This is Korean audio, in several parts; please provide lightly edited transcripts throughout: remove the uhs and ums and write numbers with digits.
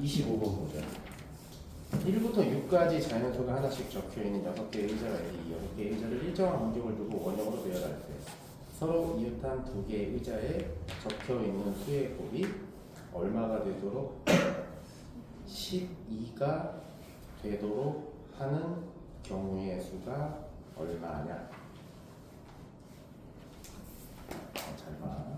25번 보자. 1부터 6까지 자연수가 하나씩 적혀있는 6개의 의자가 있는데 이 6개의 의자를 일정한 간격을 두고 원형으로 배열할 때 서로 이웃한 2개의 의자에 적혀있는 수의 곱이 얼마가 되도록 12가 되도록 하는 경우의 수가 얼마냐? 잘 봐.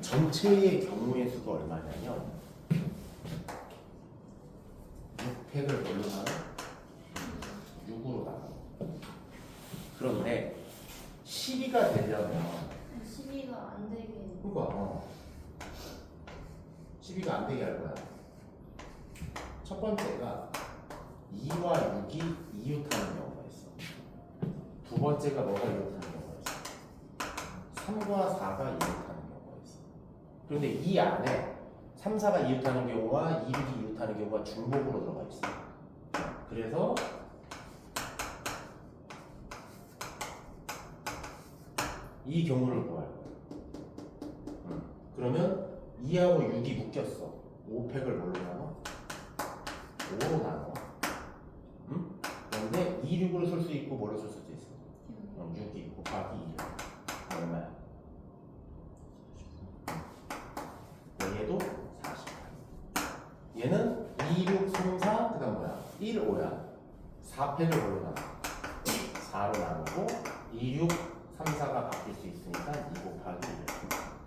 전체의 경우의 수가 얼마냐면 6팩을 뭘로 나눠? 6으로 나눠. 그런데 12가 되려면 12가 안 되게. 그러니까 12가 안 되게 할 거야. 첫 번째가 2와 6이 이웃하는 경우가 있어. 두 번째가 뭐가 이웃하는 경우가 있어. 3과 4가 이웃하는 경우가 있어. 그런데 이 안에 3, 4가 이웃하는 경우와 2, 6이 이웃하는 경우가 중복으로 들어가 있어. 그래서 이 경우를 구할 거야. 그러면 2하고 6이 묶였어. 5팩을 뭘로 나눠? 5로 나눠. 그런데 2, 6으로 쓸 수 있고 뭐로 쓸 수도 있어? 6이 곱하기 2. 얼마야? 얘도 48. 얘는 2, 6, 3, 4, 그 다음 뭐야? 1, 5야. 4팩을 뭘로 나눠? 4로 나누고 2, 6, 3, 4가 바뀔 수 있으니까 2 곱하기 1.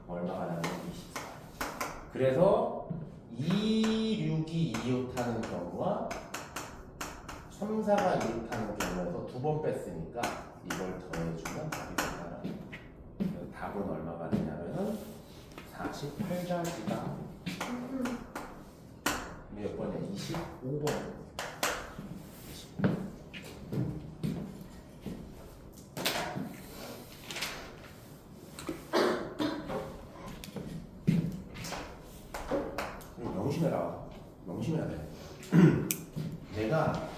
얼마가 나면 24. 그래서 2, 6이 이웃하는 경우와 3, 4가 이웃하는 경우에서 두 번 뺐으니까 이걸 더해주면 답이 된다. 답은 얼마가 되냐면은 48가지가 몇 번이야? 25번. 명심해라. 명심해야 돼. 내가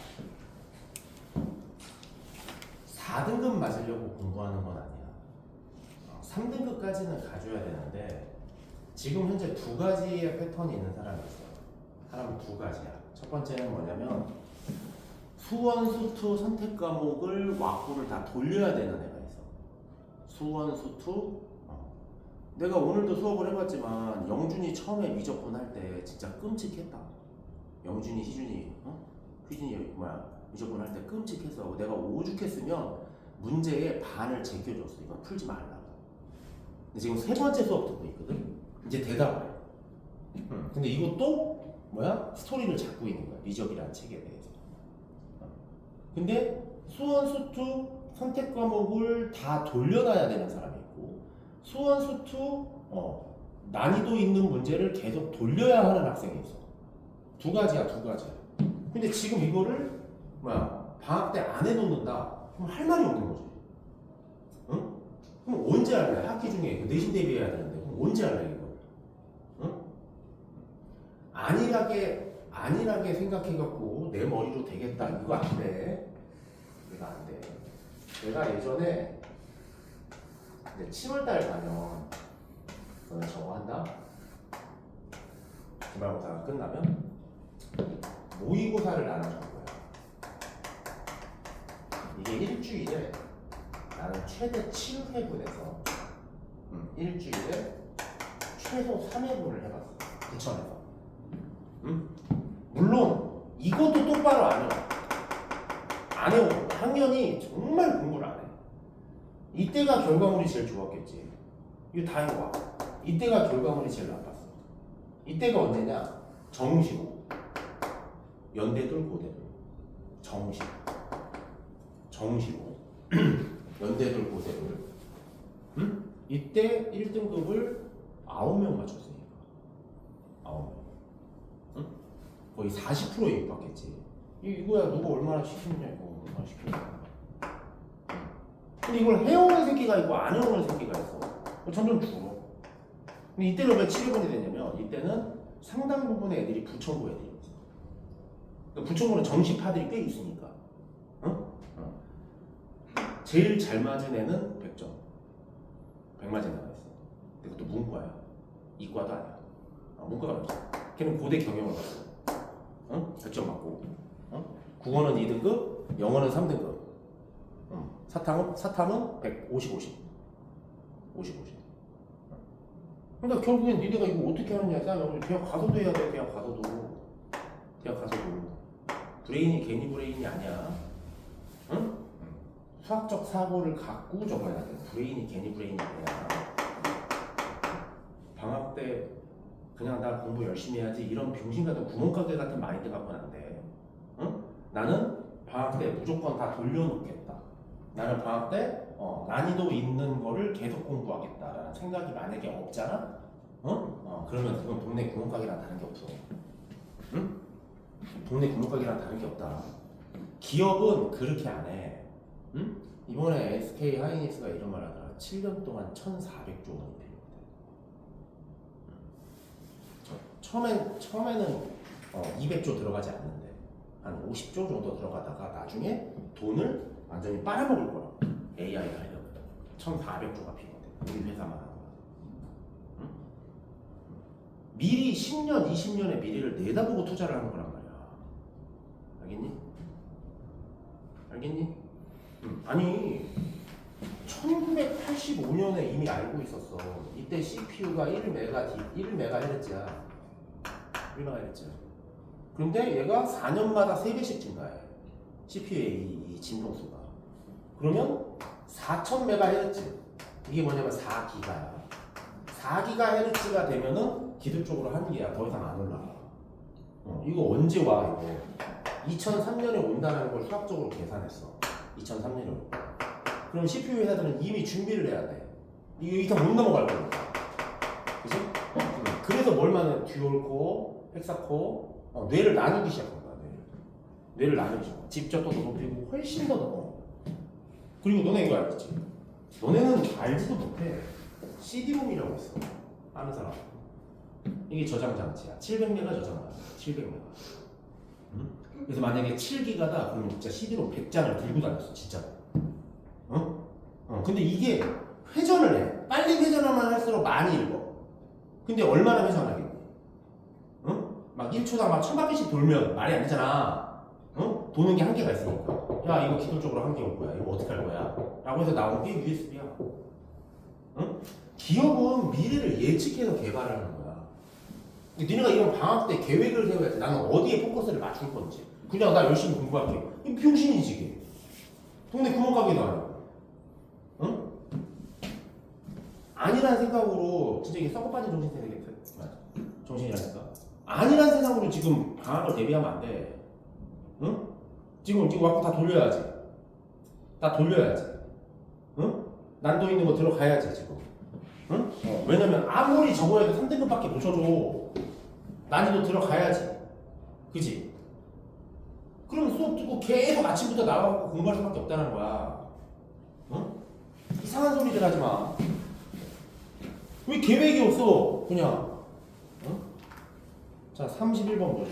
4등급 맞으려고 공부하는 건 아니야. 3등급까지는 가져야 되는데 지금 현재 두 가지의 패턴이 있는 사람이 있어. 사람은 두 가지야. 첫 번째는 뭐냐면 수원, 수투 선택 과목을 왁구를 다 돌려야 되는 애가 있어. 수원, 수투. 내가 오늘도 수업을 해봤지만 영준이 처음에 미적분 할 때 진짜 끔찍했다. 영준이, 희준이, 희준이 미적분 할 때 끔찍했어. 내가 오죽했으면 문제의 반을 제껴줬어. 이거 풀지 말라고. 근데 지금 세 번째 수업 듣고 있거든. 이제 대답을 해. 근데 이것도 스토리를 잡고 있는 거야. 미적이라는 책에 대해서. 근데 수원, 수투 선택 과목을 다 돌려놔야 되는 사람이 있고 수원, 수투 난이도 있는 문제를 계속 돌려야 하는 학생이 있어. 두 가지야, 두 가지야. 근데 지금 이거를 방학 때 안 해놓는다. 그럼 할 말이 없는 거지. 응? 그럼 언제 할래? 학기 중에 내신 대비해야 되는데 그럼 언제 할래 이거? 응? 안일하게 생각해갖고 내 머리로 되겠다 이거 안 돼. 이거 안 돼. 내가 예전에 7월달 가면 너는 저거 한다. 기말고사가 끝나면 모의고사를 나눠줄 거야. 이게 일주일에 나는 최대 7회분에서 일주일에 최소 3회분을 해봤어. 부천에서. 물론 이것도 똑바로 안 해오고 학년이 정말 공부를 안 해. 이때가 결과물이 제일 좋았겠지. 이거 다 해봐. 이때가 결과물이 제일 나빴어. 이때가 언제냐? 정시고 연대들 고대들 정시고 연대들 고대들 이때 1등급을 9명 맞췄으니까 9명 거의 40%에 육박했지. 이거야 누가 얼마나 시켰냐 이거 얼마나 시켰냐. 근데 이걸 해오는 새끼가 있고 안 해오는 새끼가 있어. 점점 줄어. 근데 이때는 왜 7회분이 되냐면 이때는 상당 부분의 애들이 부천고 애들이었어. 그러니까 부천고는 정시파들이 꽤 있으니까. 제일 잘 맞은 애는 100점. 100맞은 애가 있어. 근데 그것도 문과야. 이과도 아니야. 문과가 없어. 걔는 고대 경영을 봤어. 응? 100점 맞고. 응? 국어는 2등급, 영어는 3등급. 응. 사탐은 150, 50. 50, 50. 그러니까 결국엔 니네가 이거 어떻게 하느냐. 대학 가서도 해야 돼. 대학 가서도. 대학 가서도. 브레인이 괜히 브레인이 아니야. 응? 수학적 사고를 갖고 적어야 돼. 브레인이 괜히 브레인이 아니야. 방학 때 그냥 나 공부 열심히 해야지 이런 병신 같은 구멍가게 같은 마인드 갖고는 안 돼. 응? 나는 방학 때 무조건 다 돌려놓겠다. 나는 방학 때 난이도 있는 거를 계속 공부하겠다라는 생각이 만약에 없잖아? 그러면 그건 동네 구멍가게랑 다른 게 없어. 응? 동네 구멍가게랑 다른 게 없다. 기업은 그렇게 안 해. 응? 이번에 SK 하이닉스가 이런 말 하더라. 7년 동안 1,400조 원이 필요해. 처음에는 200조 들어가지 않는데 한 50조 정도 들어가다가 나중에 돈을 완전히 빨아먹을 거야. AI가 하려면 1,400조가 필요해. 우리 회사만 하고. 응? 미리 10년, 20년의 미래를 내다보고 투자를 하는 거란 말이야. 알겠니? 알겠니? 아니 1985년에 이미 알고 있었어. 이때 CPU가 1MHz야. 1MHz. 근데 얘가 4년마다 3배씩 증가해. CPU의 이 진동수가. 그러면 4000MHz. 이게 뭐냐면 4기가야. 4GHz가 되면은 기술적으로 한계야. 더 이상 안 올라가. 이거 언제 와 이거? 2003년에 온다는 걸 수학적으로 계산했어. 2003년에 온다. 그럼 CPU 회사들은 이미 준비를 해야 돼. 이거 이상 못 넘어갈 거니까. 그치? 그래서 뭘 많은 듀얼코어, 헥사코어, 뇌를 나누기 시작한 거야. 뇌를 나누기 시작한 거야. 집적도도 높이고 훨씬 더 넘어. 그리고 너네 이거 알겠지? 너네는 알지도 못해. CD롬이라고 있어. 아는 사람. 이게 저장 장치야. 700메가 저장 장치. 700메가. 그래서 만약에 7기가다 그러면 진짜 CD롬 100장을 들고 다녔어. 진짜. 근데 이게 회전을 해. 빨리 회전하면 할수록 많이 읽어. 근데 얼마나 회전하겠니? 막 1초당 막 1000바퀴씩 돌면 말이 안 되잖아. 도는 게 한계가 있으니까. 야, 이거 기술적으로 한계 올 거야. 이거 어떻게 할 거야? 라고 해서 나온 게 USB야. 기업은 미래를 예측해서 개발을 하는 거야. 니네가 이런 방학 때 계획을 세워야지. 나는 어디에 포커스를 맞출 건지. 그냥 나 열심히 공부할게. 이 병신이지, 이게. 동네 구멍가게도 아니고. 응? 아니란 생각으로 진짜 이게 썩어빠진 정신이라니까. 아니란 생각으로 지금 방학을 대비하면 안 돼. 응? 지금 와꾸 다 돌려야지. 다 돌려야지. 응? 난도 있는 거 들어가야지 지금. 응? 왜냐면 아무리 적어야 돼 3등급밖에 못 쳐줘. 난이도 들어가야지. 그지? 그럼 수업 듣고 계속 아침부터 나가고 공부할 수밖에 없다는 거야. 응? 이상한 소리들 하지 마. 왜 계획이 없어? 그냥. 응? 자, 31번 보자.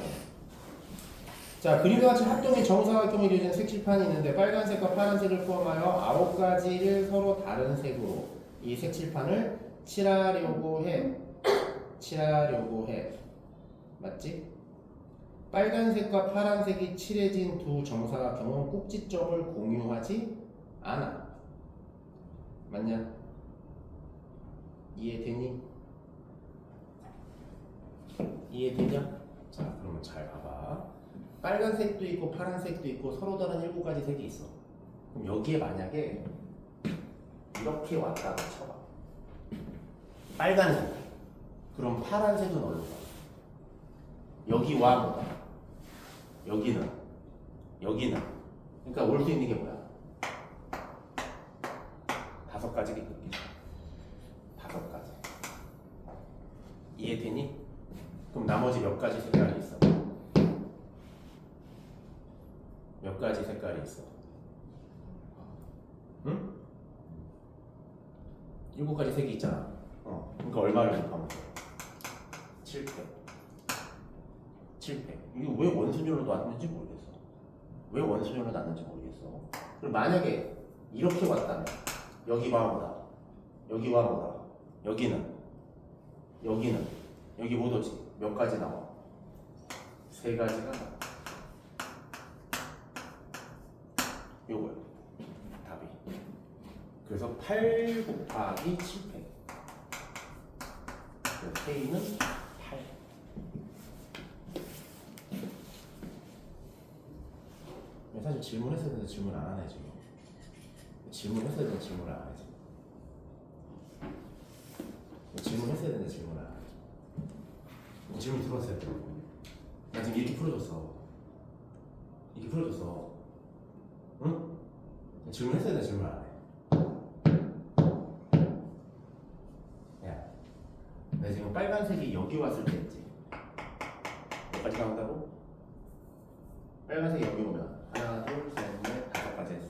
자, 그림과 같이 합동의 정사각형이 되어진 색칠판이 있는데 빨간색과 파란색을 포함하여 9가지를 서로 다른 색으로 이 색칠판을 칠하려고 해. 맞지? 빨간색과 파란색이 칠해진 두 정사각형은 꼭지점을 공유하지 않아. 맞냐? 이해되니? 이해되냐? 자, 그러면 잘 봐봐. 빨간색도 있고 파란색도 있고 서로 다른 7가지 색이 있어. 그럼 여기에 만약에 이렇게 왔다고 쳐봐. 빨간색. 그럼 파란색은 어디로 가? 여기와 뭐다? 여기는. 그러니까 올 수 있는 게 뭐야? 5가지 있겠지. 5가지. 이해되니? 그럼 나머지 몇 가지 색깔이 있어? 몇 가지 색깔이 있어? 응? 7가지 색이 있잖아. 그러니까 얼마를 곱하면 돼? 7팩. 이거 왜 원순열로 놨는지 모르겠어. 그럼 만약에 이렇게 왔다면 여기와 뭐다? 여기와 뭐다? 여기는 여기 못 오지? 몇 가지 나와? 세 가지가 나와. 요거야 답이. 그래서 8 곱하기 7팩. K는 8. 사실 질문했어야 되는데 질문 안 하네 지금. 질문했어야 되는데 질문을 안 하지. 질문했어야 되는데 질문을 안 하지. 질문 들어왔어야 돼. 나 지금 이렇게 풀어줬어. 이렇게 풀어줬어. 응? 질문했어야 되는데 질문 안 해. 야, 내가 지금 빨간색이 여기 왔을 때 했지. 여기까지 나온다고? 빨간색이 여기 오면 하나, 둘, 셋, 넷, 다섯 가지 했어.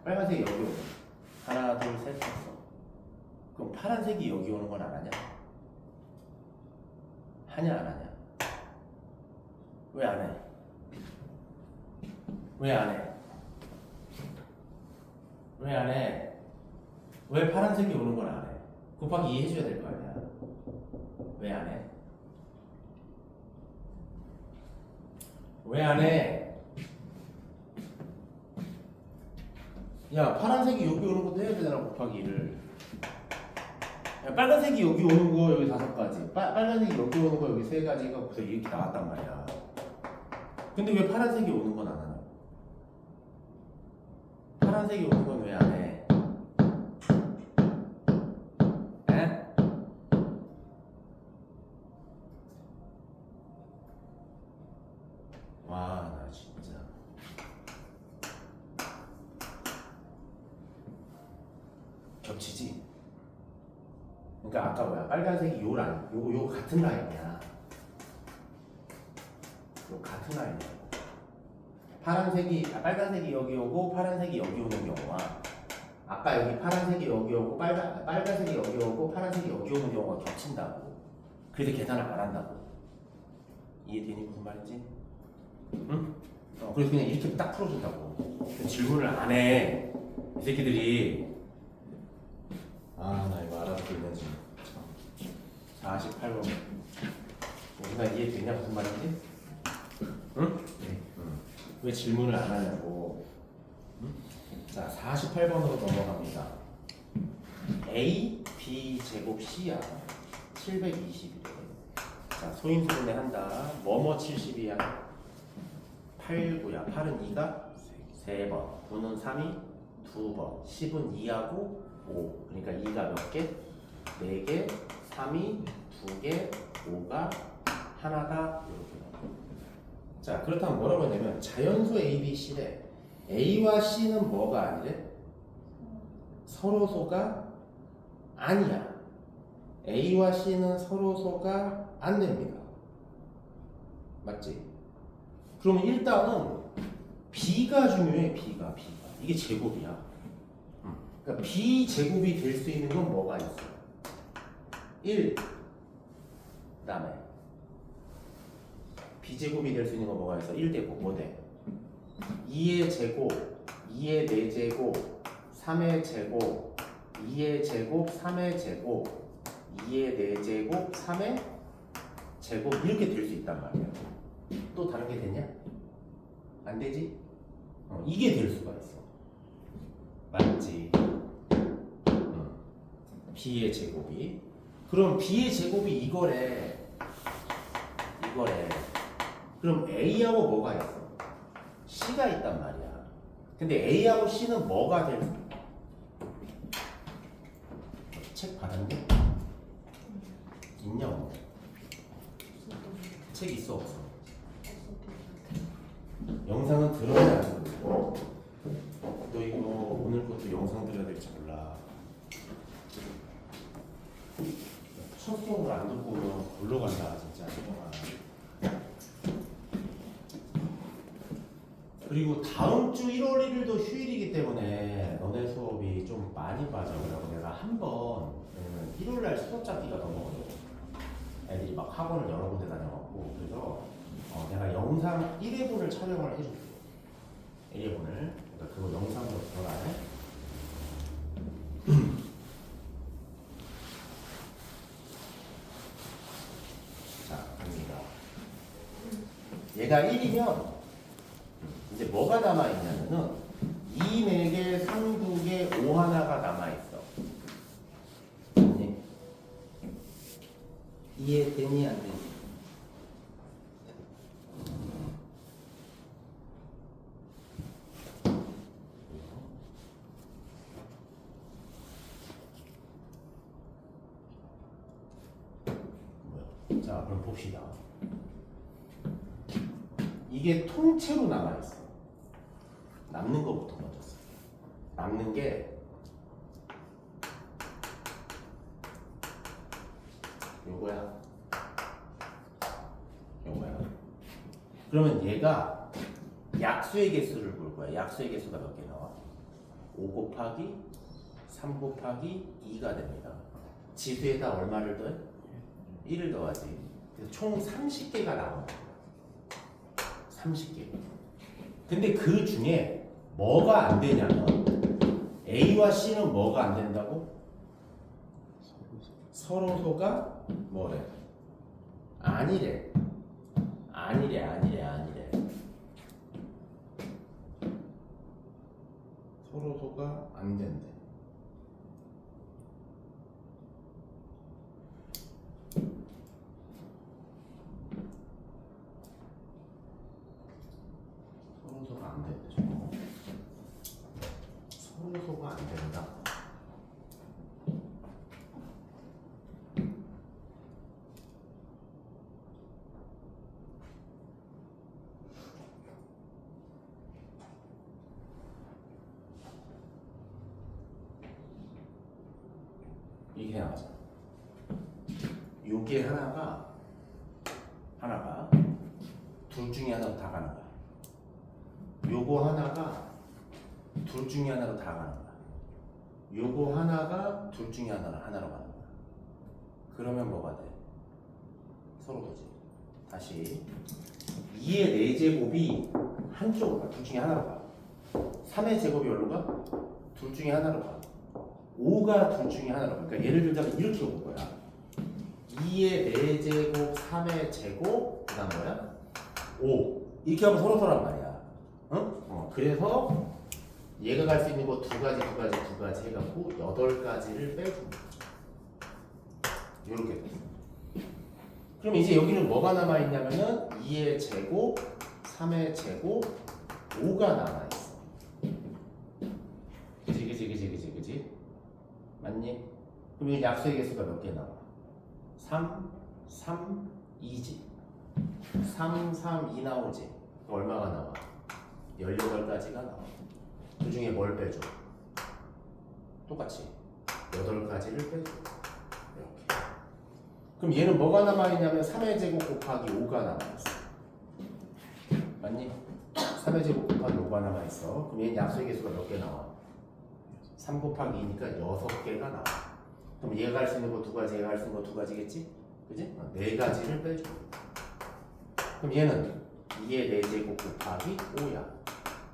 빨간색이 여기 오면 하나, 둘, 셋 했어. 그럼 파란색이 여기 오는 건 안 하냐? 하냐 안 하냐? 왜 안 해? 왜 안 해? 왜 안 해? 왜 파란색이 오는 건 안 해? 곱하기 2 해줘야 될 거 아니야? 왜 안 해? 왜 안 해? 야, 파란색이 여기 오는 것도 해야 되잖아, 곱하기 2를. 야, 빨간색이 여기 오는 거 여기 다섯 가지, 빨간색이 여기 오는 거 여기 세 가지가 그래서 이렇게 나왔단 말이야. 근데 왜 파란색이 오는 건 안 하냐? 파란색이 오는 건 왜 안 해? 에? 와, 나 진짜. 겹치지? 그러니까 아까 뭐야? 빨간색이 요 라인, 요 같은 라인이야. 요 같은 라인이야. 빨간색이 여기 오고 파란색이 여기 오는 경우와 아까 여기 파란색이 여기 오고 빨간색이 여기 오고 파란색이 여기 오는 경우가 겹친다고. 그래서 계산을 안 한다고. 이해되니 무슨 말인지? 응? 그래서 그냥 이렇게 딱 풀어준다고. 질문을 안 해. 이 새끼들이. 나 이거 알아듣고 있는지. 48번. 우리가 이해되냐 무슨 말인지? 응? 네. 왜 질문을 안 하냐고. 응? 자, 48번으로 넘어갑니다. A, B 제곱 C야. 720이래. 자, 소인수분해 한다. 뭐뭐 70이야? 8, 9야. 8은 2가 3번, 9는 3이 2번, 10은 2하고 5. 그러니까 2가 몇 개? 4개, 3이 2개, 5가 하나다. 이렇게. 자, 그렇다면 뭐라고 했냐면 자연수 A, B, C래. A와 C는 뭐가 아니래? 서로소가 아니야. A와 C는 서로소가 안 됩니다. 맞지? 그러면 일단은 B가 중요해. B가. 이게 제곱이야. 그러니까 B 제곱이 될 수 있는 건 뭐가 있어? 1. 그다음에 B제곱이 될 수 있는 건 뭐가 있어? 1대곱 뭐 돼? 2의 제곱, 2의 4제곱, 3의 제곱, 2의 제곱, 3의 제곱, 2의 4제곱, 3의 제곱 이렇게 될 수 있단 말이야. 또 다른 게 되냐? 안 되지? 이게 될 수가 있어. 맞지? B의 제곱이. 그럼 B의 제곱이 이거래. 그럼 A하고 뭐가 있어? C가 있단 말이야. 근데 A하고 C는 뭐가 될 수? 책 받았니? 있냐 없냐? 책 있어 없어? 영상은 들어야 안 돼. 너 이거 오늘 것도 영상 들어야 될지 몰라. 첫 수업을 안 듣고 오면 골로 간다 진짜. 그리고 다음 주 1월 1일도 휴일이기 때문에 너네 수업이 좀 많이 빠져. 그래서 내가 한번 1월 날 수업 잡기가 너무 어려워. 애들이 막 학원을 여러 군데 다녀갖고. 그래서 내가 영상 1회분을 촬영을 해줄게. 1회분을. 그러니까 그거 영상으로 전화해. 얘가 1이면 이제 뭐가 남아있냐면은 2, 4개, 3, 2개, 5 하나가 남아있어. 아니? 이해되니 안 되니? 뭐야? 자, 그럼 봅시다. 이게 통째로 남아있어. 남는 거부터 먼저 써. 남는 게 요거야. 요거야. 그러면 얘가 약수의 개수를 볼 거야. 약수의 개수가 몇 개 나와? 5 곱하기 3 곱하기 2가 됩니다. 지수에다 얼마를 더해? 1을 더하지. 그래서 총 30개가 나와. 30개. 근데 그 중에 뭐가 안 되냐면 A와 C는 뭐가 안 된다고? 서로소가 뭐래? 아니래. 아니래. 서로소가 안 된대. 서로소가 안 된대. 저거. 서로소가 안 된다. 이게 나가죠. 요게 하나가 둘 중에 하나로 다 가는 거야. 요거 하나가 둘 중에 하나로 다 가는 거야. 요거 하나가 둘 중에 하나로 가는 거야. 그러면 뭐가 돼? 서로 도지. 다시 2의 4제곱이 한쪽으로 가. 둘 중에 하나로 가. 3의 제곱이 어디로 가? 둘 중에 하나로 가. 5가 둘 중에 하나로 가. 그러니까 예를 들자면 이렇게 올 거야. 2의 4제곱, 3의 제곱, 그 다음 뭐야? 5. 이렇게 하면 서로서란 말이야. 응? 그래서 얘가 갈 수 있는 거 두 가지 해갖고 8가지를 빼줍니다. 요렇게 됐어. 그럼 이제 여기는 뭐가 남아있냐면은 2의 제곱, 3의 제곱, 5가 남아있어. 그지? 맞니? 그럼 이 약수의 개수가 몇 개 나와? 3, 2지. 3, 2 나오지. 그럼 얼마가 나와? 18가지가 나와. 그 중에 뭘 빼줘? 똑같이 8가지를 빼줘. 이렇게. 그럼 얘는 뭐가 남아있냐면 3의 제곱 곱하기 5가 남아있어. 맞니? 3의 제곱 곱하기 5가 남아있어. 그럼 얘는 약수의 개수가 몇 개 나와? 3 곱하기 2니까 6개가 나와. 그럼 얘가 할 수 있는 거 2가지, 얘가 할 수 있는 거 2가지겠지? 그지? 4가지를 빼줘. 그럼 얘는 2의 4제곱 곱하기 5야.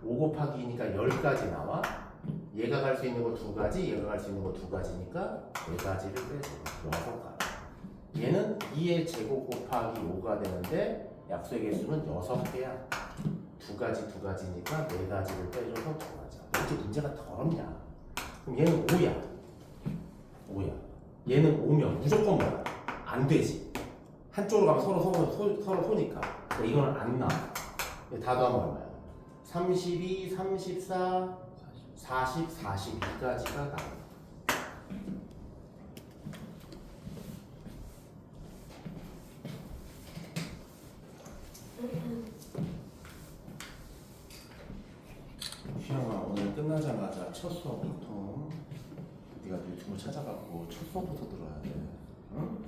5 곱하기 2니까 10가지 나와. 얘가 갈 수 있는 거 2가지, 얘가 갈 수 있는 거 2가지니까 4가지를 빼줘. 6가지. 얘는 2의 제곱 곱하기 5가 되는데 약수의 개수는 6개야. 2가지니까 4가지를 빼줘서 2가지. 이렇게 문제가 더럽냐? 그럼 얘는 5야. 얘는 5면 무조건 뭐야? 안 되지. 한쪽으로 가면 서로 소니까. 그러니까 이거는 안 나와. 다 더하면 얼마야? 32, 34, 40, 42까지가 나와. 희영아, 오늘 끝나자마자 첫 수업 보통 네가 유튜브 찾아갖고 첫 수업부터 들어야 돼. 응?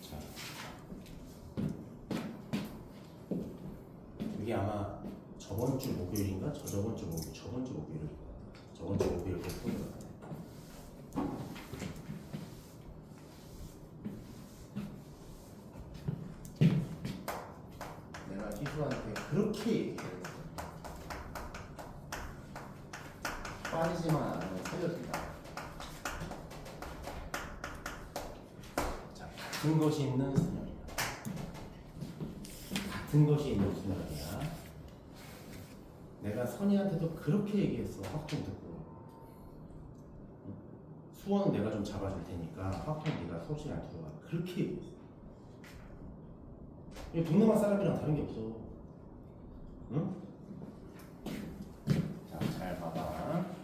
자, 이게 아마 저번 주 목요일인가? 저번 주 목요일 때 풀어야 돼. 내가 희수한테 그렇게 얘기했어. 빠지지만 않으면 살려준다. 같은 것이 있는 순열이야. 같은 것이 있는 순열이야. 내가 선이한테도 그렇게 얘기했어. 확정 듣고. 수원은 내가 좀 잡아줄 테니까 확정 네가 서울시장 들어가. 그렇게 얘기했어. 이 동남아 사람이랑 다른 게 없어. 응? 자, 잘 봐봐.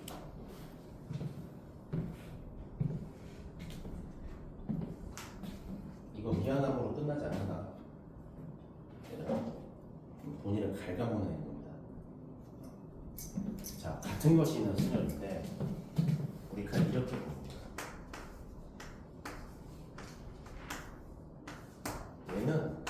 이거 미안함으로 끝나지 않는다. 본인을 갉아먹는 행동이다. 자, 같은 것이 있는 순열인데 우리가 이렇게 봅니다. 얘는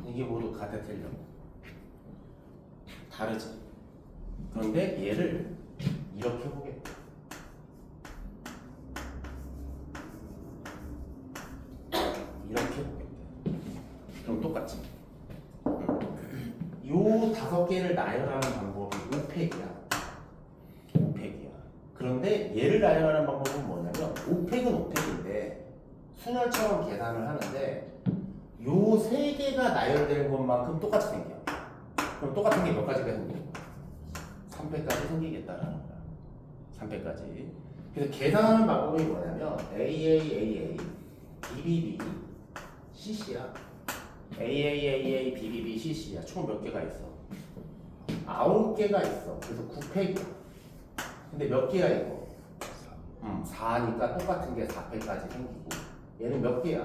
이게 모두 같아 틀려. 다르지. 그런데 얘를 이렇게 보겠다. 이렇게 보겠다. 그럼 똑같지. 요 5개를 나열하는 방법이 5팩이야. 5팩이야. 그런데 얘를 나열하는 방법은 뭐냐면 5팩은 5팩인데 순열처럼 계산을 하는데 요 3개가 나열되는 것만큼 똑같이 생겨. 그럼 똑같은 게 몇 가지가 생겨? 3패까지 생기겠다라는 거야. 3패까지. 그래서 계산하는 방법이 뭐냐면 AAAA, BBB, CC야. AAAA, BBB, CC야. 총 몇 개가 있어? 9개가 있어. 그래서 9패이야. 근데 몇 개야 이거? 4니까 똑같은 게 4패까지 생기고 얘는 몇 개야?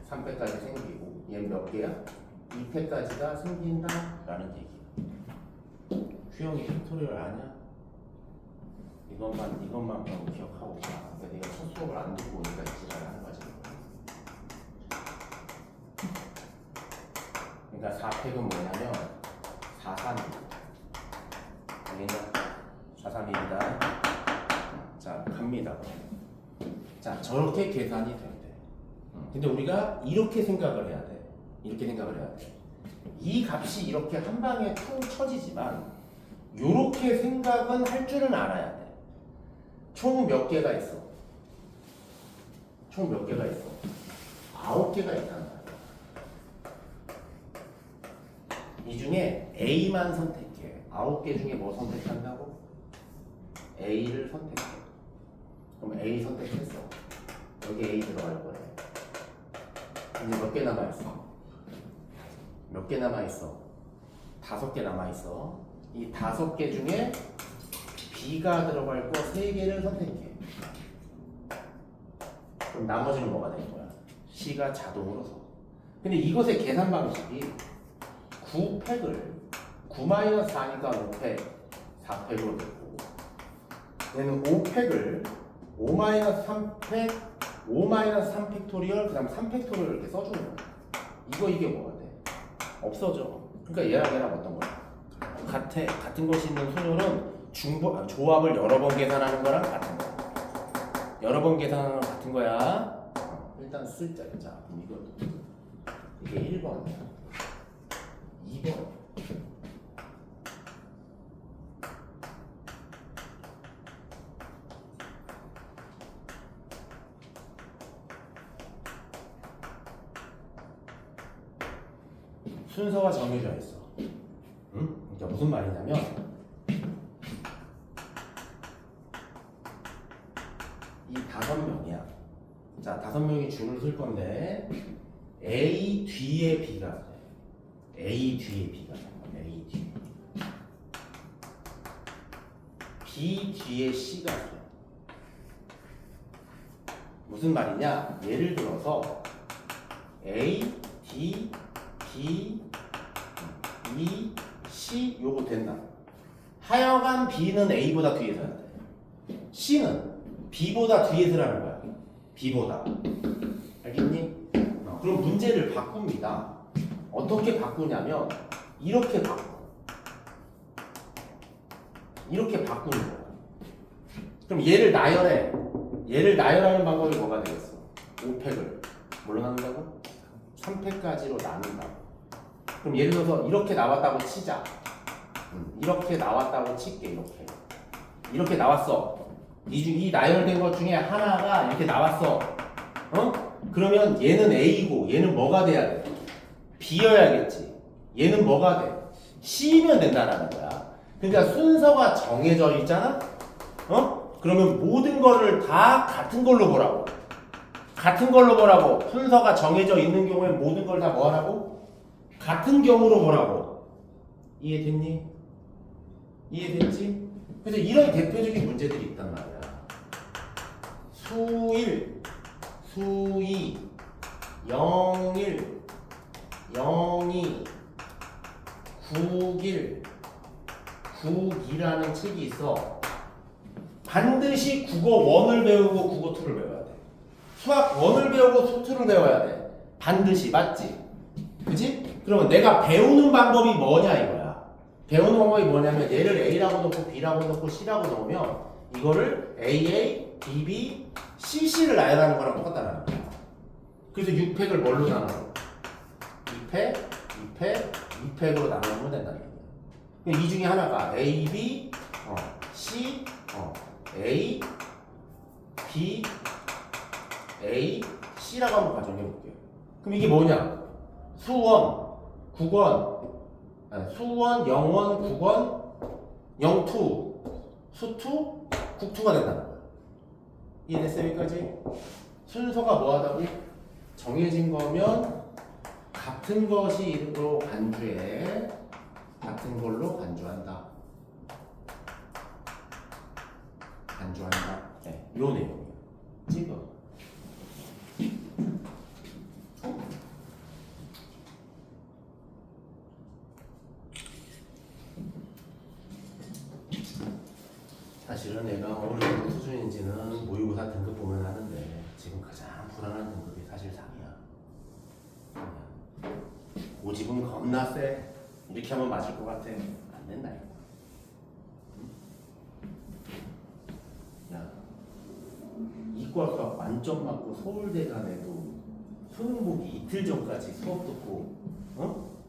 3패까지 생기고 얘는 몇 개야? 2패까지가 생긴다라는 얘기야. 휘영이 팩토리얼 아냐? 이것만 그럼 기억하고 가. 근데 내가 첫 수업을 안 듣고 오니까 지랄을 하는 거지. 그러니까 4팩은 뭐냐면 431. 알겠냐? 431이다. 자, 갑니다. 자, 저렇게 계산이 된대. 근데 우리가 이렇게 생각을 해야 돼. 이렇게 생각을 해야 돼. 이 값이 이렇게 한 방에 퉁 쳐지지만 이렇게 생각은 할 줄은 알아야 돼. 총 몇 개가 있어? 총 몇 개가 있어? 9개가 있단 말이야. 이 중에 A만 선택해. 9개 중에 뭐 선택한다고? A를 선택해. 그럼 A 선택했어. 여기 A 들어갈 거래. 이제 몇 개 남아있어? 몇 개 남아있어? 5개 남아있어. 이 5개 중에 B가 들어갈 거 3개를 선택해. 그럼 나머지는 뭐가 되는 거야? C가 자동으로 서. 근데 이것의 계산 방식이 9팩을 9-4니까 5팩 4팩으로 됐고 얘는 5팩을 5-3팩 5-3팩토리얼 그 다음 3팩토리얼 이렇게 써주는 거야. 이게 뭐가 돼? 없어져. 그러니까 얘랑 어떤 거야? 같은 것이 있는 소열은 조합을 여러 번 계산하는 거랑 같은 거야. 여러 번 계산하는 거랑 같은 거야. 일단 쓸자. 자, 그럼 이게 1번이야. 2번. 순서가 정해져 있어. 응? 그러니까 무슨 말이냐면 이 5명이야. 자, 5명이 줄을 쓸 건데 A 뒤에 B가 돼. A 뒤에 B가 돼. A 뒤에. B 뒤에 C가 돼. 무슨 말이냐? 예를 들어서 A, D, B, E, C 요거 된다. 하여간 B는 A보다 뒤에 서야 돼. C는 B보다 뒤에 서라는 거야. B보다. 알겠니? 그럼 문제를 바꿉니다. 어떻게 바꾸냐면 이렇게 바꿔. 이렇게 바꾸는 거야. 그럼 얘를 나열해. 얘를 나열하는 방법이 뭐가 되겠어? 5팩을 뭘로 나눈다고? 3팩까지로 나눈다고. 그럼 예를 들어서 이렇게 나왔다고 치자. 이렇게 나왔다고 칠게. 이렇게 나왔어. 이 나열된 것 중에 하나가 이렇게 나왔어. 그러면 얘는 A고 얘는 뭐가 돼야 돼? B여야겠지. 얘는 뭐가 돼? C면 된다라는 거야. 그러니까 순서가 정해져 있잖아? 그러면 모든 거를 다 같은 걸로 보라고. 같은 걸로 보라고. 순서가 정해져 있는 경우에 모든 걸 다 뭐 하라고? 같은 경우로 보라고. 이해됐니? 이해됐지? 그래서 이런 대표적인 문제들이 있단 말이야. 수1, 수2, 01, 02, 91, 92라는 책이 있어. 반드시 국어 1을 배우고 국어 2를 배워야 돼. 수학 1을 배우고 수 2를 배워야 돼. 반드시. 맞지? 그지? 그러면 내가 배우는 방법이 뭐냐 이거야. 배우는 방법이 뭐냐면 얘를 A라고 넣고 B라고 넣고 C라고 넣으면 이거를 AA, BB, CC를 나열하는 거랑 똑같다는 거야. 그래서 6팩을 뭘로 나눠? 2팩, 2팩, 2팩으로 나누면 된다는 거야. 이 중에 하나가 A, B, C, A, B, A, C라고 한번 가정해 볼게요. 그럼 이게 뭐냐? 수원, 국원, 수원, 영원, 국원, 영투, 수투, 국투가 된다는 거야. 이해됐어요? 여기까지? 순서가 뭐하다고? 정해진 거면 같은 것이 이름으로 간주해. 같은 걸로 간주한다. 간주한다. 네, 요 내용. 찍어. 사실은 얘가 어느 정도 수준인지는 모의고사 등급 보면 하는데 지금 가장 불안한 등급이 사실 3이야. 5집은 겁나 세. 이렇게 하면 맞을 것 같아. 안 된다 이거. 야, 이과가 만점 맞고 서울대 간에도 수능 보기 이틀 전까지 수업 듣고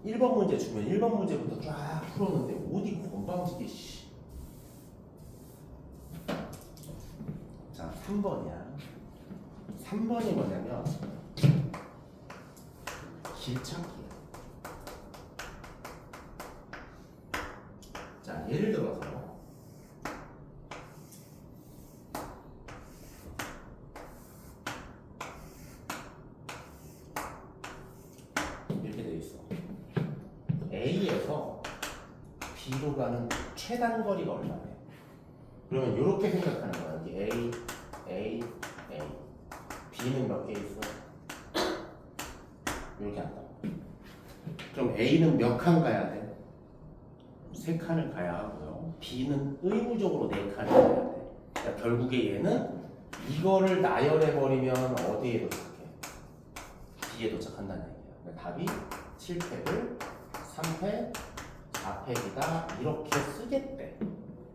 1번 문제 주면 1번 문제부터 쫙 풀었는데 어디 건방지게 씨. 자, 3번이야. 3번이 뭐냐면 길찾기야. 자, 예를 들어서 이렇게 돼 있어. A에서 B로 가는 최단 거리가 얼마냐? 그러면 이렇게 생각하는 거야. 여기 A, A, A. B는 몇 개 있어? 이렇게 한다. 그럼 A는 몇 칸 가야 돼? 3칸을 가야 하고요. B는 의무적으로 4칸을 가야 돼. 그러니까 결국에 얘는 이거를 나열해버리면 어디에 도착해? B에 도착한다는 얘기야. 그러니까 답이 7팩을 3팩, 4팩이다.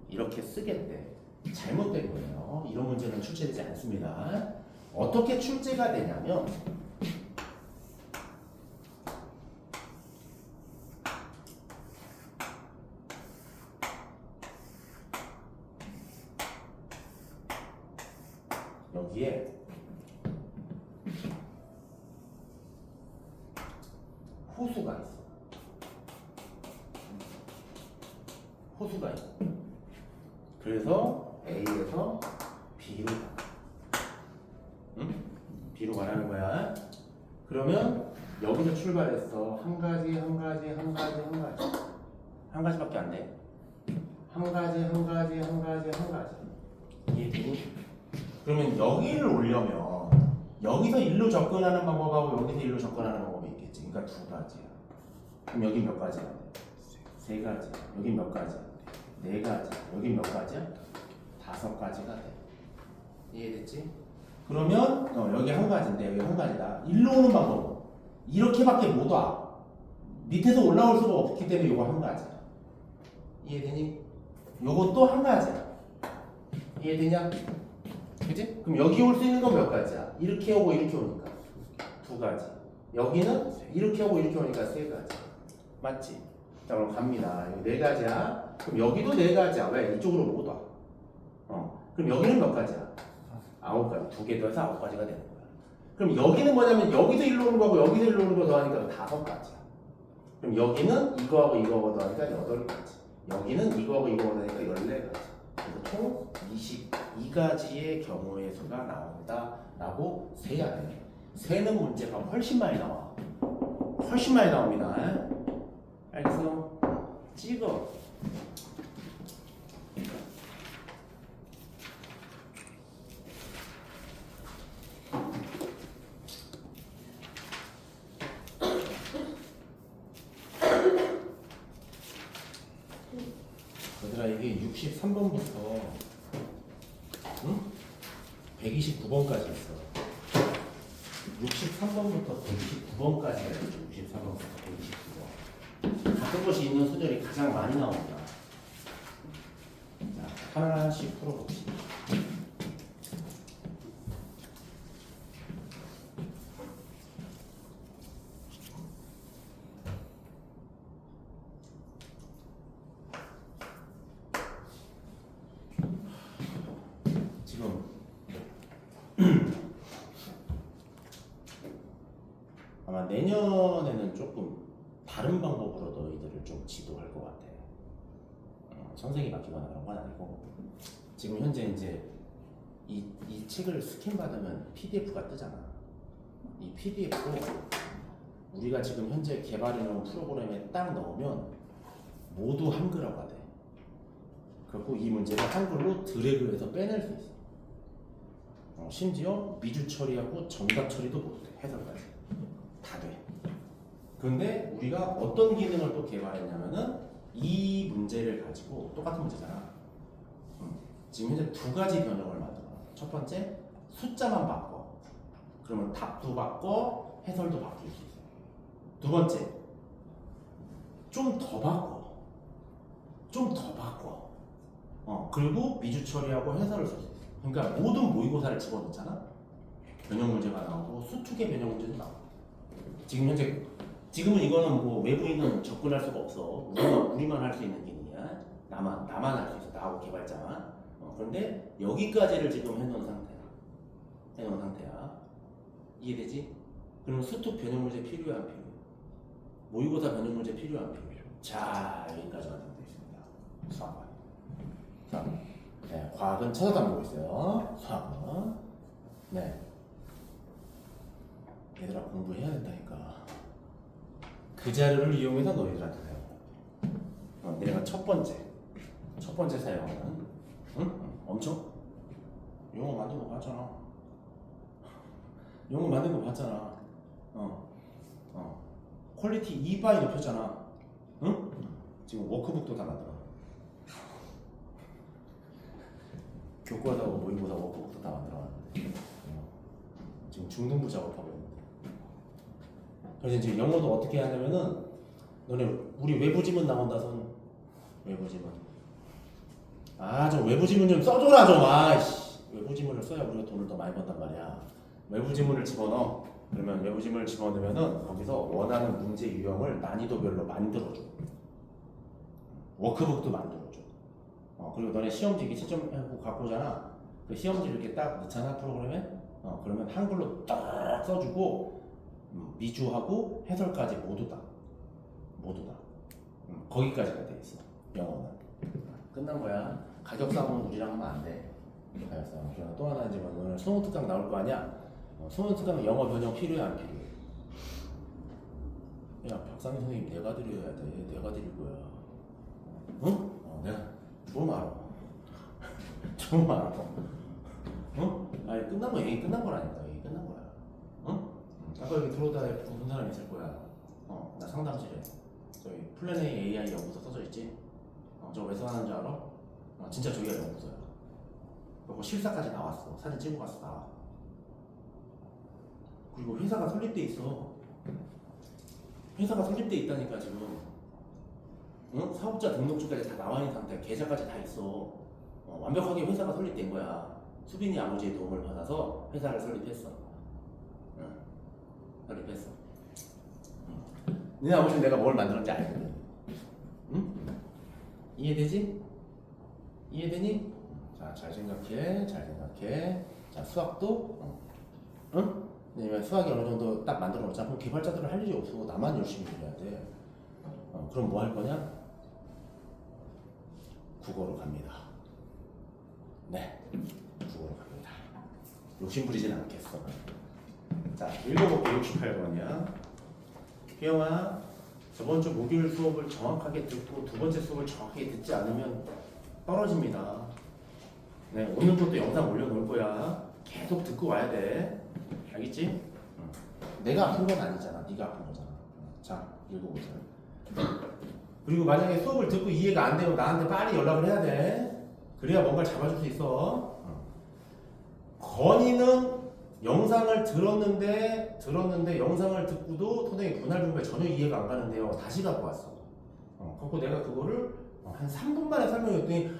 이렇게 쓰겠대. 잘못된 거예요. 이런 문제는 출제되지 않습니다. 어떻게 출제가 되냐면 여기에 호수가 있어. 호수가 있어. 그래서 A에서 B로 가. 응? B로 가라는 거야. 그러면 여기서 출발했어. 한 가지밖에 안 돼. 한 가지. 이해되니? 그러면 여기를 올려면 여기서 일로 접근하는 방법하고 여기서 일로 접근하는 방법이 있겠지. 그러니까 2가지야. 그럼 여기 몇 가지야? 3가지야. 여기 몇 가지야? 4가지. 여기 몇 가지야? 5가지가 돼. 이해됐지? 그러면 여기 한 가지인데 여기 한 가지다. 일로 오는 방법은 이렇게밖에 못 와. 밑에서 올라올 수가 없기 때문에 이거 한 가지야. 이해되니? 요것도 한 가지야. 이해되냐? 그지? 그럼 여기 올 수 있는 건 몇 가지야? 이렇게 오고 이렇게 오니까 두 가지. 여기는 이렇게 오고 이렇게 오니까 세 가지. 맞지? 자 그럼 갑니다. 여기 네 가지야. 그럼 여기도 네 가지야. 왜? 이쪽으로 못 와. 그럼 여기는 몇 가지야? 아홉 가지. 두 개 더해서 아홉 가지가 되는 거야. 그럼 여기는 뭐냐면 여기서 일로 오는 거하고 여기서 일로 오는 거 더하니까 다섯 가지야. 그럼 여기는 이거하고 이거하고 더하니까 여덟 가지. 여기는 이거하고 이거하고 더하니까 열네 가지. 그래서 총 22가지의 경우의 수가 나온다 라고 세야 돼. 세는 문제가 훨씬 많이 나와. 훨씬 많이 나옵니다. 알겠어? 찍어. 얘들아 이게 63번부터 응? 129번까지 있어. 63번부터 129번까지가 있어. 63번부터 129번. 같은 것이 있는 수절이 가장 많이 나옵니다. 자, 하나씩 풀어봅시다. 지금 아마 내년에는 조금 다른 방법으로 너희들을 좀 지도할 것 같아. 선생이 바뀌거나 그런 건 아니고 지금 현재 이제 이 책을 스캔 받으면 PDF가 뜨잖아. 이 PDF로 우리가 지금 현재 개발해놓은 프로그램에 딱 넣으면 모두 한글화가 돼. 그리고 이 문제를 한글로 드래그해서 빼낼 수 있어. 심지어 미주 처리하고 정답 처리도 못해. 해설까지 다 돼. 그런데 우리가 어떤 기능을 또 개발했냐면은 이 문제를 가지고 똑같은 문제잖아. 지금 현재 두 가지 변형을 만들어. 첫 번째 숫자만 바꿔. 그러면 답도 바꿔 해설도 바뀔 수 있어. 두 번째 좀 더 바꿔. 좀 더 바꿔. 그리고 미주 처리하고 해설을 쓸 수 있어. 그러니까 모든 모의고사를 집어넣잖아. 변형 문제가 나오고 수특의 변형 문제도 나오고. 지금은 이거는 뭐 외부인은 접근할 수가 없어. 우리만 할 수 있는 기능이야. 나만 할 수 있어. 나하고 개발자만. 그런데 여기까지를 지금 해놓은 상태야. 이해되지? 그럼 수특 변형 문제 필요해 안 필요해? 모의고사 변형 문제 필요해 안 필요해? 자 여기까지 완성되어 있습니다. 수학과. 자, 네, 과학은 찾아다 보고 있어요. 수학은. 네. 얘들아 공부해야 된다니까. 그 자료를 이용해서 너희들한테 사용해. 내가 첫 번째 사용은 엄청 용어 만든 거 봤잖아. 용어 만든 거 봤잖아. 퀄리티 2바이 높였잖아. 응? 지금 워크북도 다 만들어. 교과서하고 모의고사 워크북도 다 만들어놨는데 지금 중등부 작업하고 있는데. 그래서 이제 영어도 어떻게 하냐면은 너네 우리 외부 지문 나온다 손. 외부 지문. 좀 외부 지문 좀 써줘라 좀. 외부 지문을 써야 우리가 돈을 더 많이 번단 말이야. 외부 지문을 집어넣어. 그러면 외부 지문을 집어넣으면은 거기서 원하는 문제 유형을 난이도별로 만들어줘. 워크북도 만들어줘. 그리고 너네 시험지 이렇게 채점하고 갖고 오잖아. 그 시험지 이렇게 딱 넣잖아 프로그램에. 그러면 한글로 딱 써주고 미주하고 해설까지 모두 다 거기까지가 돼 있어. 영어는 끝난 거야. 가격 싸움은 우리랑 하면 안 돼. 가격 싸움. 그리고 또 하나 이제 오늘 수능 특강 나올 거 아니야. 수능 특강 영어 변형 필요해 안 필요해? 야 박상희 선생님 내가 드려야 돼. 내가 드릴 거야. 응? 내가 좀 알아. 좀 알아. 응? 아니 끝난 거 얘기 끝난 거라니까. 얘기 끝난 거야. 응? 아까 여기 들어오다 본 사람 있을 거야. 나 상담실에 저희 플랜 A AI 연구소 써져 있지. 저거 왜 써하는 줄 알아? 진짜 저기가 연구소야. 그리고 실사까지 나왔어. 사진 찍고 갔어 다. 그리고 회사가 설립돼 있어. 회사가 설립돼 있다니까 지금. 응? 사업자 등록증까지 다 나와 있는 상태야. 계좌까지 다 있어. 완벽하게 회사가 설립된 거야. 수빈이 아버지의 도움을 받아서 회사를 설립했어. 설립했어. 니네 아버지는 내가 뭘 만들었는지 알거든. 응? 이해되지? 이해되니? 자, 잘 생각해. 잘 생각해. 자, 수학도 응? 왜냐면 수학이 어느 정도 딱 만들어 놓자. 그럼 개발자들은 할 일이 없어. 나만 열심히 일해야 돼. 그럼 뭐 할 거냐? 국어로 갑니다. 네, 국어로 갑니다. 욕심 부리진 않겠어. 자, 읽어볼게. 68번이야. 혜영아, 저번 주 목요일 수업을 정확하게 듣고 두 번째 수업을 정확하게 듣지 않으면 떨어집니다. 네, 오늘도 또 영상 올려놓을 거야. 계속 듣고 와야 돼. 알겠지? 내가 아픈 건 아니잖아. 네가 아픈 거잖아. 자, 읽어보자. 그리고 만약에 수업을 듣고 이해가 안 되면 나한테 빨리 연락을 해야 돼. 그래야 뭔가를 잡아줄 수 있어. 건이는 영상을 들었는데 영상을 듣고도 선생님 분할 분배 전혀 이해가 안 가는데요. 다시 갖고 왔어. 그래서 내가 그거를 한 3분 만에 설명했더니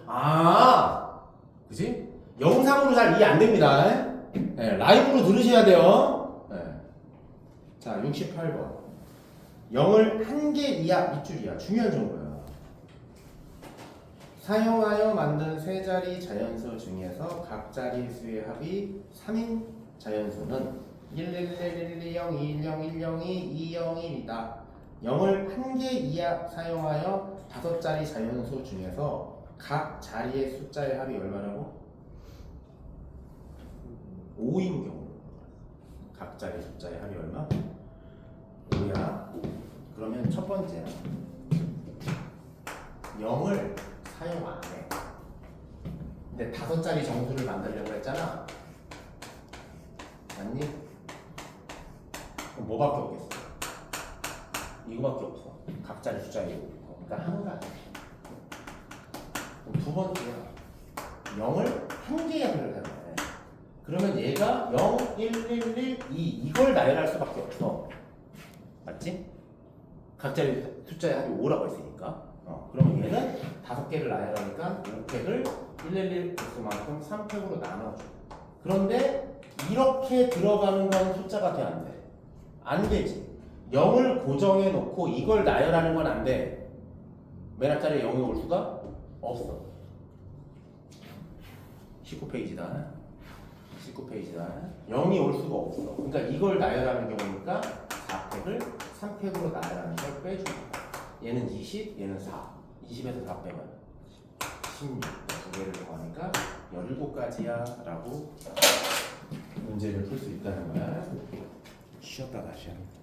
그지? 영상으로 잘 이해 안 됩니다. 네, 라이브로 들으셔야 돼요. 네. 자, 68번. 0을 1개 이하 밑줄이야. 중요한 정보야. 사용하여 만든 세 자리 자연수 중에서 각 자리수의 합이 3인 자연수는 11110, 210, 201이다. 0을 1개 이하 사용하여 5자리 자연수 중에서 각 자리의 숫자의 합이 얼마라고? 5인 경우. 각 자리 숫자의 합이 얼마? 5야. 그러면 첫 번째야. 0을 사용 안 해. 근데 5자리 정수를 만들려고 했잖아. 맞니? 그럼 뭐밖에 없겠어? 이거밖에 없어. 각 자리 숫자에 이거. 그러니까 한 가지. 그럼 두 번째야. 0을 1개야 들어가야 돼. 그러면 얘가 0, 1, 1, 1, 2 이걸 나열할 수밖에 없어. 맞지? 각자의 숫자의 합이 5라고 했으니까. 그러면 얘는 5개를 나열하니까 5팩을 111 개수만큼 3팩으로 나눠줘. 그런데 이렇게 들어가는 건 숫자가 돼, 안 돼? 안 되지. 0을 고정해 놓고 이걸 나열하는 건 안 돼. 맨 앞자리에 0이 올 수가 없어. 19페이지다. 19페이지다. 0이 올 수가 없어. 그러니까 이걸 나열하는 경우니까 4팩을 3팩으로 나열하는 걸 빼주는 거야. 얘는 20, 얘는 4. 20에서 4 빼면 16. 두 개를 더하니까 17가지야 라고 문제를 풀 수 있다는 거야. 쉬었다 다시 하는 거야.